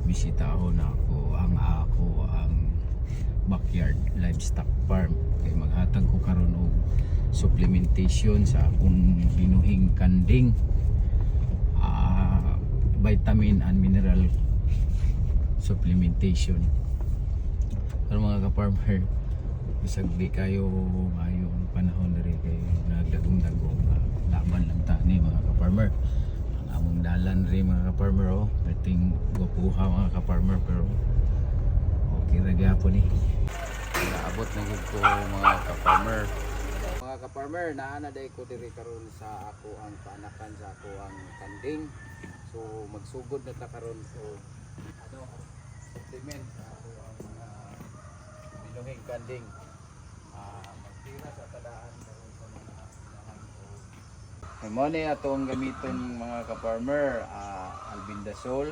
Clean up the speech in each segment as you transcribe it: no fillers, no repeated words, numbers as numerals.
bisitahon ako ang backyard livestock farm kay maghatag ko karon og supplementation sa akong binuhing kanding, vitamin and mineral supplementation. Pero mga ka-farmer, bisag di kayo ngayong panahon na rin kayo nagdagong-dagong laban lang ta ni mga ka-farmer. Ang among dalan rin mga ka-farmer, pating gupuha mga ka-farmer, pero okay ra gyapon ni. Naabot na gud ko mga ka-farmer. Mga ka-farmer, naana day ko diri karon sa ako ang paanakan sa ako ang kanding. So magsugod na ta karon so supplement sa ako ang mga binuhing kanding. Magtira sa tadaan karon sa mga inahan ko. Mo ni atong gamiton mga ka-farmer, albendazole,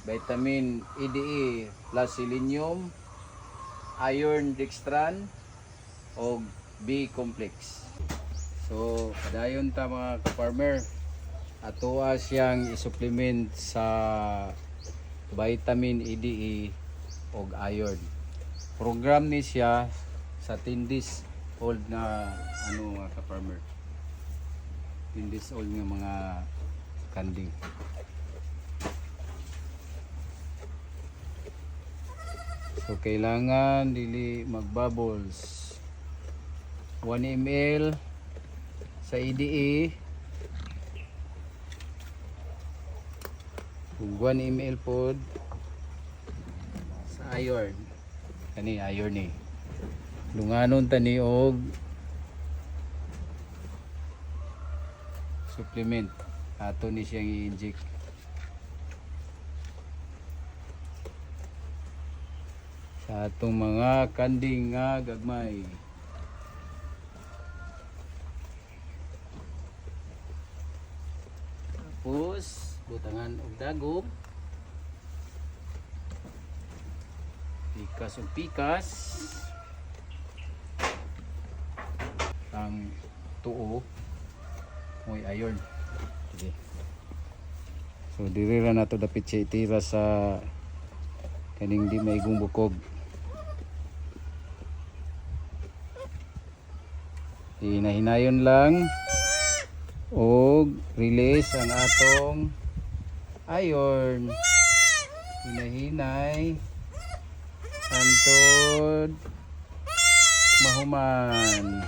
vitamin EDE plus selenium, iron dextran o B complex. So padayon ta mga ka-farmer, atoa siyang i-supplement sa vitamin EDE o iron. Program ni siya sa 10 days old na mga ka-farmer, 10 days old nga mga kanding. So kailangan dili magbubbles. 1 ml sa EDE ug 1 ml pod sa iron. Kani iron ni. Lunganon tani og supplement. Ato ni siyang i-inject. Sa atong mga kanding nga gagmay. Tapos butangan og dagom, pikas og pikas, ang tuo moy iron. Okay. So diri ra nato dapit siya itira sa kaning di maigong bukog. Hinahinayon lang og release ang atong iron. Hinahinay antod mahuman.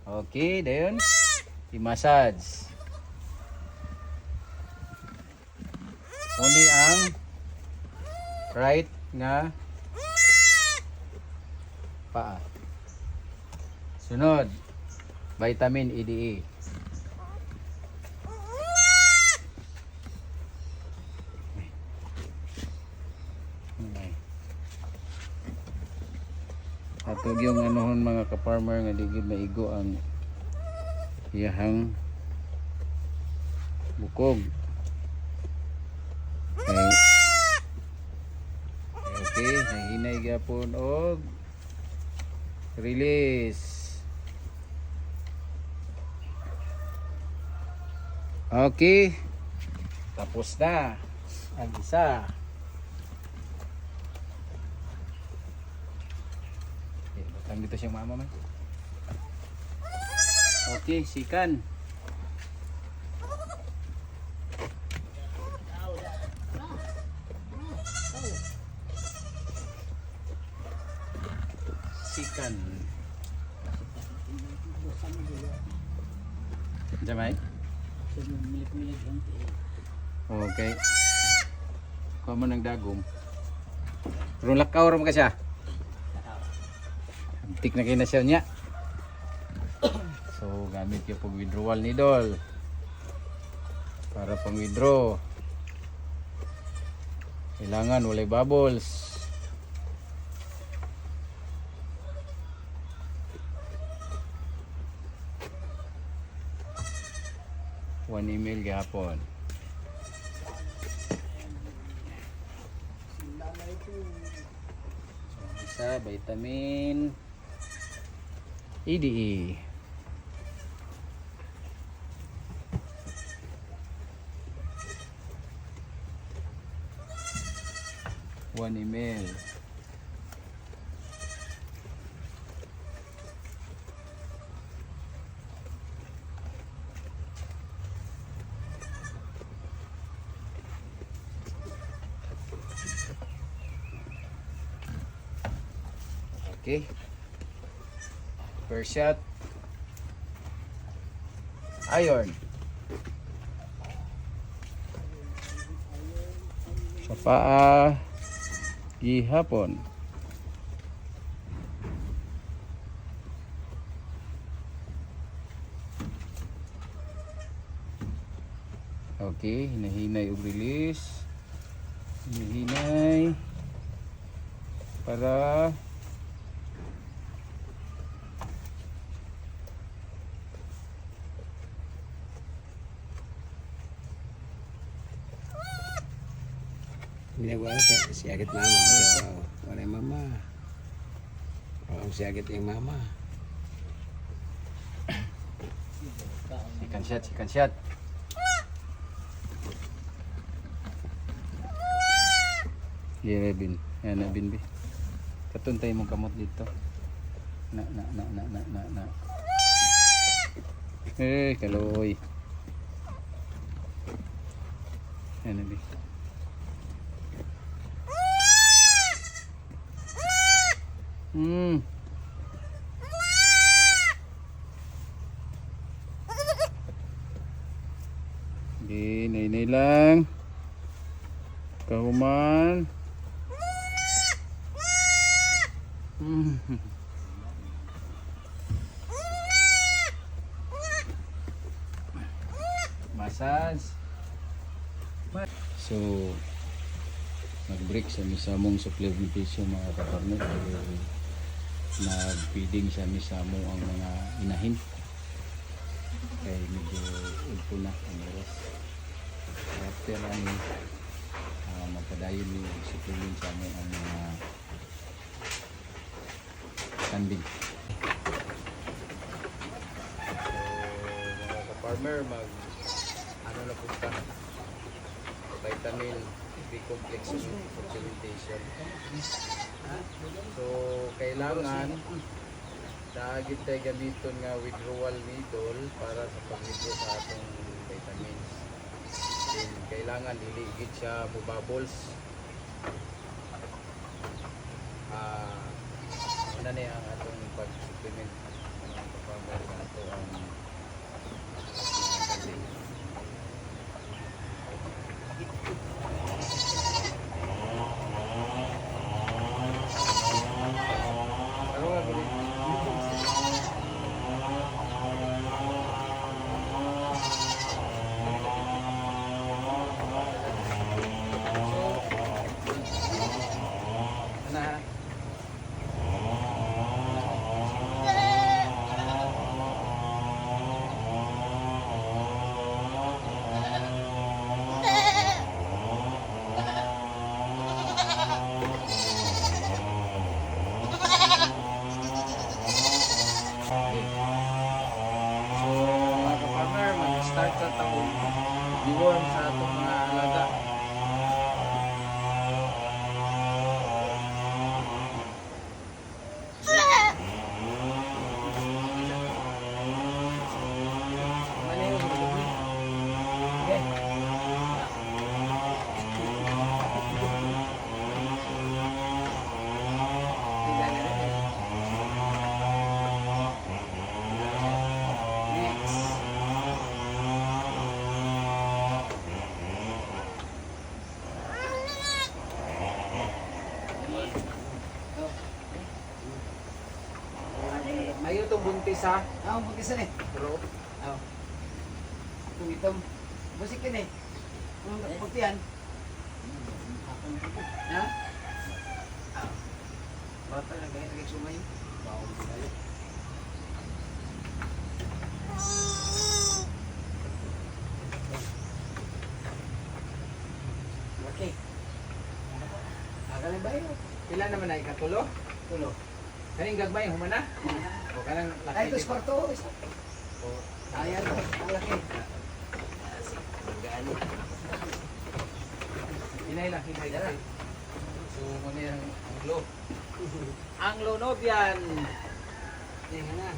Okay, dayon i-massage. Uni ang right nga paa. Sunod, vitamin EDE. Atog yung anuhon mga ka-farmer nga digid maigo ang iyahang bukog. Okay, nahinay gyapon og release. Okay, tapos na ang isa. Batang dito siyang mama man. Okay, sikan. Sikan. Jamay? Okay. Kuha mo ng dagom. Pero lakaw rin ka siya. Antik na kayo na siya niya. So gamit yung pag withdrawal needle para pang withdraw. Kailangan walay bubbles. One email gahapon. So, isa vitamin EDE. 1 ml. Okay. Per shot. Iron. Sa paa. Gihapon. Okay, hinahinay og release. Hinahinay para Ginagawa si agit mama. Wala yung mama. Wala si agit yung mama. second shot, second shot. Dire bin. Yan na bin bi. Katuntay mong kamot dito. Na. Kaloy. Yan na bi. Di, nay lang. Kahuman. Massage. So, nag-break sa misamong supplementation mga kapartner. Nag-feeding sa misamo ang mga inahin. Kaya medyo ulpo na ang oras. After ang magpadayon ni supplement sa mo ang mga kambing. So, mga ka-farmer, ano na punta? Vitamin B-complex supplementation. So, kailangan dagit tayo gamiton nga withdrawal needle para sa pagligid sa atong vitamins. Then, kailangan iligid siya bubbles. Ano na ang atong pag-supplement ng pag-farmer na ito ang kambing. Start sa taon, i-warm sa atong mga alaga. Ayaw itong buntis ha? Ah, buntis na eh. Pero, Tumitong. Busik ka na eh. Ang pagtiyan. Ha? Bata na ganyan nag-sumay. Bawang binalik. Okay. Agaling ba yun? pila naman na ikatulo? Tulo. Kaning gagmay, humana? O kanang Ay, ito laki? sa kwarto. O, Ayan, ang laki. hinay lang, hinay lang. So, muna yung anglo. Anglo Nobian. Yan na.